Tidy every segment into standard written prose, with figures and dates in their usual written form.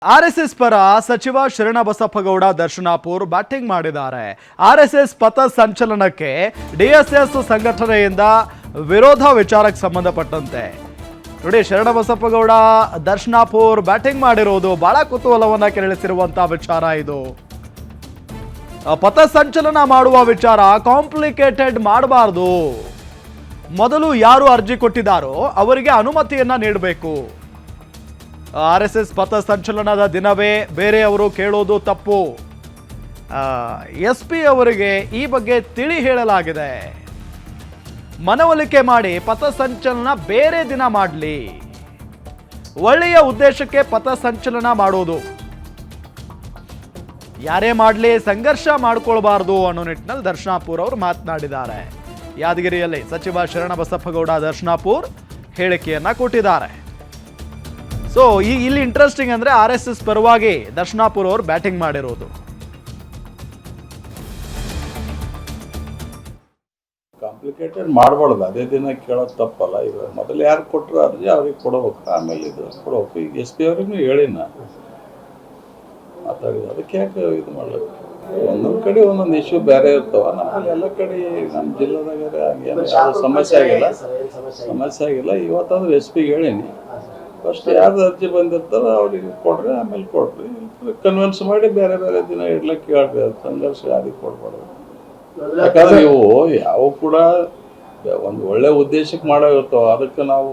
RSS ಪರ ಸಚಿವ ಶರಣಬಸಪ್ಪಗೌಡ Darshanapur batting ಮಾಡಿದ್ದಾರೆ. ಆರ್ಎಸ್ಎಸ್ ಪಥ ಸಂಚಲನಕ್ಕೆ ಡಿಎಸ್ಎಸ್ ಸಂಘಟನೆಯಿಂದ ವಿರೋಧ ವಿಚಾರಕ್ಕೆ ಸಂಬಂಧಪಟ್ಟಂತೆ ನೋಡಿ, ಶರಣಬಸಪ್ಪಗೌಡ ದರ್ಶನಾಪುರ್ ಬ್ಯಾಟಿಂಗ್ ಮಾಡಿರೋದು ಬಹಳ ಕುತೂಹಲವನ್ನ ಕೆರಳಿಸಿರುವಂತಹ ವಿಚಾರ. ಇದು ಪಥ ಸಂಚಲನ ಮಾಡುವ ವಿಚಾರ ಕಾಂಪ್ಲಿಕೇಟೆಡ್ ಮಾಡಬಾರ್ದು. ಮೊದಲು ಯಾರು ಅರ್ಜಿ ಕೊಟ್ಟಿದ್ದಾರೋ ಅವರಿಗೆ ಅನುಮತಿಯನ್ನ ನೀಡಬೇಕು. ಆರ್ಎಸ್ಎಸ್ ಪಥ ಸಂಚಲನದ ದಿನವೇ ಬೇರೆಯವರು ಕೇಳೋದು ತಪ್ಪು. ಎಸ್ಪಿ ಅವರಿಗೆ ಈ ಬಗ್ಗೆ ತಿಳಿ ಹೇಳಲಾಗಿದೆ. ಮನವೊಲಿಕೆ ಮಾಡಿ ಪಥ ಸಂಚಲನ ಬೇರೆ ದಿನ ಮಾಡಲಿ. ಒಳ್ಳೆಯ ಉದ್ದೇಶಕ್ಕೆ ಪಥ ಸಂಚಲನ ಮಾಡೋದು, ಯಾರೇ ಮಾಡಲಿ ಸಂಘರ್ಷ ಮಾಡ್ಕೊಳ್ಬಾರ್ದು ಅನ್ನೋ ನಿಟ್ಟಿನಲ್ಲಿ ದರ್ಶನಾಪುರ್ ಅವರು ಮಾತನಾಡಿದ್ದಾರೆ. ಯಾದಗಿರಿಯಲ್ಲಿ ಸಚಿವ ಶರಣಬಸಪ್ಪಗೌಡ ದರ್ಶನಾಪುರ್ ಹೇಳಿಕೆಯನ್ನ ಕೊಟ್ಟಿದ್ದಾರೆ. ಸೊ ಇಲ್ಲಿ ಇಂಟ್ರೆಸ್ಟಿಂಗ್ ಅಂದ್ರೆ ಆರ್ಎಸ್ಎಸ್ ಪರವಾಗಿ ದರ್ಶನಾಪುರ್ ಅವರು ಬ್ಯಾಟಿಂಗ್ ಮಾಡಿರೋದು. ಕಾಂಪ್ಲಿಕೇಟೆಡ್ ಮಾಡಬಾರ್ದು, ಅದೇ ದಿನ ಕೇಳೋದು ತಪ್ಪಲ್ಲ. ಈಗ ಮೊದಲು ಯಾರು ಕೊಟ್ಟರು ಅರ್ಜಿ ಅವ್ರಿಗೆ ಕೊಡಬೇಕು, ಆಮೇಲೆ ಇದು ಕೊಡಬೇಕು. ಈಗ ಎಸ್ ಪಿ ಅವ್ರಿಗೂ ಹೇಳಿ ನಾನು ಮಾತಾಡಿದ, ಅದಕ್ಕೆ ಯಾಕೆ ಇದು ಮಾಡ್ಬೇಕು? ಒಂದೊಂದು ಕಡೆ ಒಂದೊಂದು ಇಶ್ಯೂ ಬೇರೆ ಇರ್ತಾವ. ನಮ್ಮಲ್ಲಿ ಎಲ್ಲ ಕಡೆ ನಮ್ಮ ಜಿಲ್ಲೆದಾಗ ಏನು ಸಮಸ್ಯೆ ಆಗಿಲ್ಲ. ಇವತ್ತಾದ್ರೂ ಎಸ್ ಪಿಗೆ ಹೇಳೀನಿ, ಫಸ್ಟ್ ಯಾರು ಅರ್ಜಿ ಬಂದಿರ್ತಾರೋ ಅವ್ರಿಗೆ ಕೊಡ್ರಿ, ಆಮೇಲೆ ಕೊಡ್ರಿ. ಕನ್ವಿನ್ಸ್ ಮಾಡಿ ಬೇರೆ ಬೇರೆ ದಿನ ಇಡ್ಲಿಕ್ಕೆ ಹೇಳ್ರಿ. ಅದು ಸಂಘರ್ಷ ಯಾರಿಗೆ ಕೊಡ್ಬಾರ್ದು. ಯಾಕಂದ್ರೆ ಇವು ಯಾವ ಕೂಡ ಒಂದು ಒಳ್ಳೆ ಉದ್ದೇಶಕ್ಕೆ ಮಾಡೋ ಇರ್ತಾವ. ಅದಕ್ಕೆ ನಾವು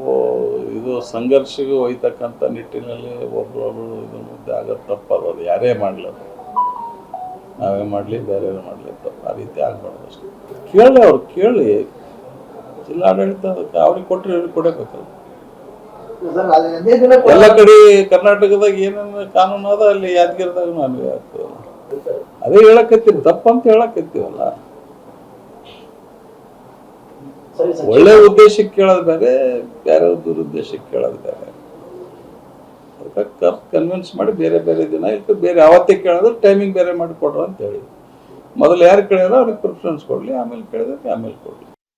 ಇದು ಸಂಘರ್ಷಕ್ಕೆ ಒಯ್ತಕ್ಕಂಥ ನಿಟ್ಟಿನಲ್ಲಿ ಒಬ್ರೊಬ್ರು ಇದು ಮುದ್ದೆ ಆಗೋದು ತಪ್ಪಲ್ಲ. ಅದು ಯಾರೇ ಮಾಡಲಿ, ನಾವೇ ಮಾಡಲಿ ಬೇರೆ ಮಾಡಲಿ ತಪ್ಪು, ಆ ರೀತಿ ಆಗ್ಬಾರ್ದು. ಅಷ್ಟೇ ಕೇಳಿ, ಅವ್ರು ಕೇಳಿ ಜಿಲ್ಲಾಡಳಿತ ಅದಕ್ಕೆ ಅವ್ರಿಗೆ ಕೊಟ್ಟರೆ ಇವ್ರಿಗೆ ಕೊಡಬೇಕಲ್ಲ. ಎಲ್ಲ ಕಡೆ ಕರ್ನಾಟಕದಾಗ ಏನೇನು ಕಾನೂನು ಅದ ಅಲ್ಲಿ ಯಾದಗಿರಿದಾಗ ನಮಗೆ ಆಗ್ತದಲ್ಲ. ಅದೇ ಹೇಳಕತ್ತೀವಿ, ತಪ್ಪಂತ ಹೇಳಕತ್ತೀವಲ್ಲ. ಒಳ್ಳೆ ಉದ್ದೇಶಕ್ಕೆ ಕೇಳೋದು ಬೇರೆ, ಬೇರೆ ದುರುದ್ದೇಶಕ್ಕೆ ಕೇಳೋದು ಬೇರೆ. ಅದಕ್ಕೆ ಕನ್ವಿನ್ಸ್ ಮಾಡಿ ಬೇರೆ ಬೇರೆ ದಿನ ಇಲ್ಲ ಬೇರೆ ಅವತ್ತೇ ಕೇಳಿದ್ರೆ ಟೈಮಿಂಗ್ ಬೇರೆ ಮಾಡಿ ಕೊಡ್ರು ಅಂತ ಹೇಳಿ. ಮೊದಲು ಯಾರು ಕೇಳಿದ್ರೆ ಅವ್ರಿಗೆ ಪ್ರಿಫರೆನ್ಸ್ ಕೊಡಲಿ, ಆಮೇಲೆ ಕೇಳಿದ್ರೆ ಆಮೇಲೆ ಕೊಡಲಿ.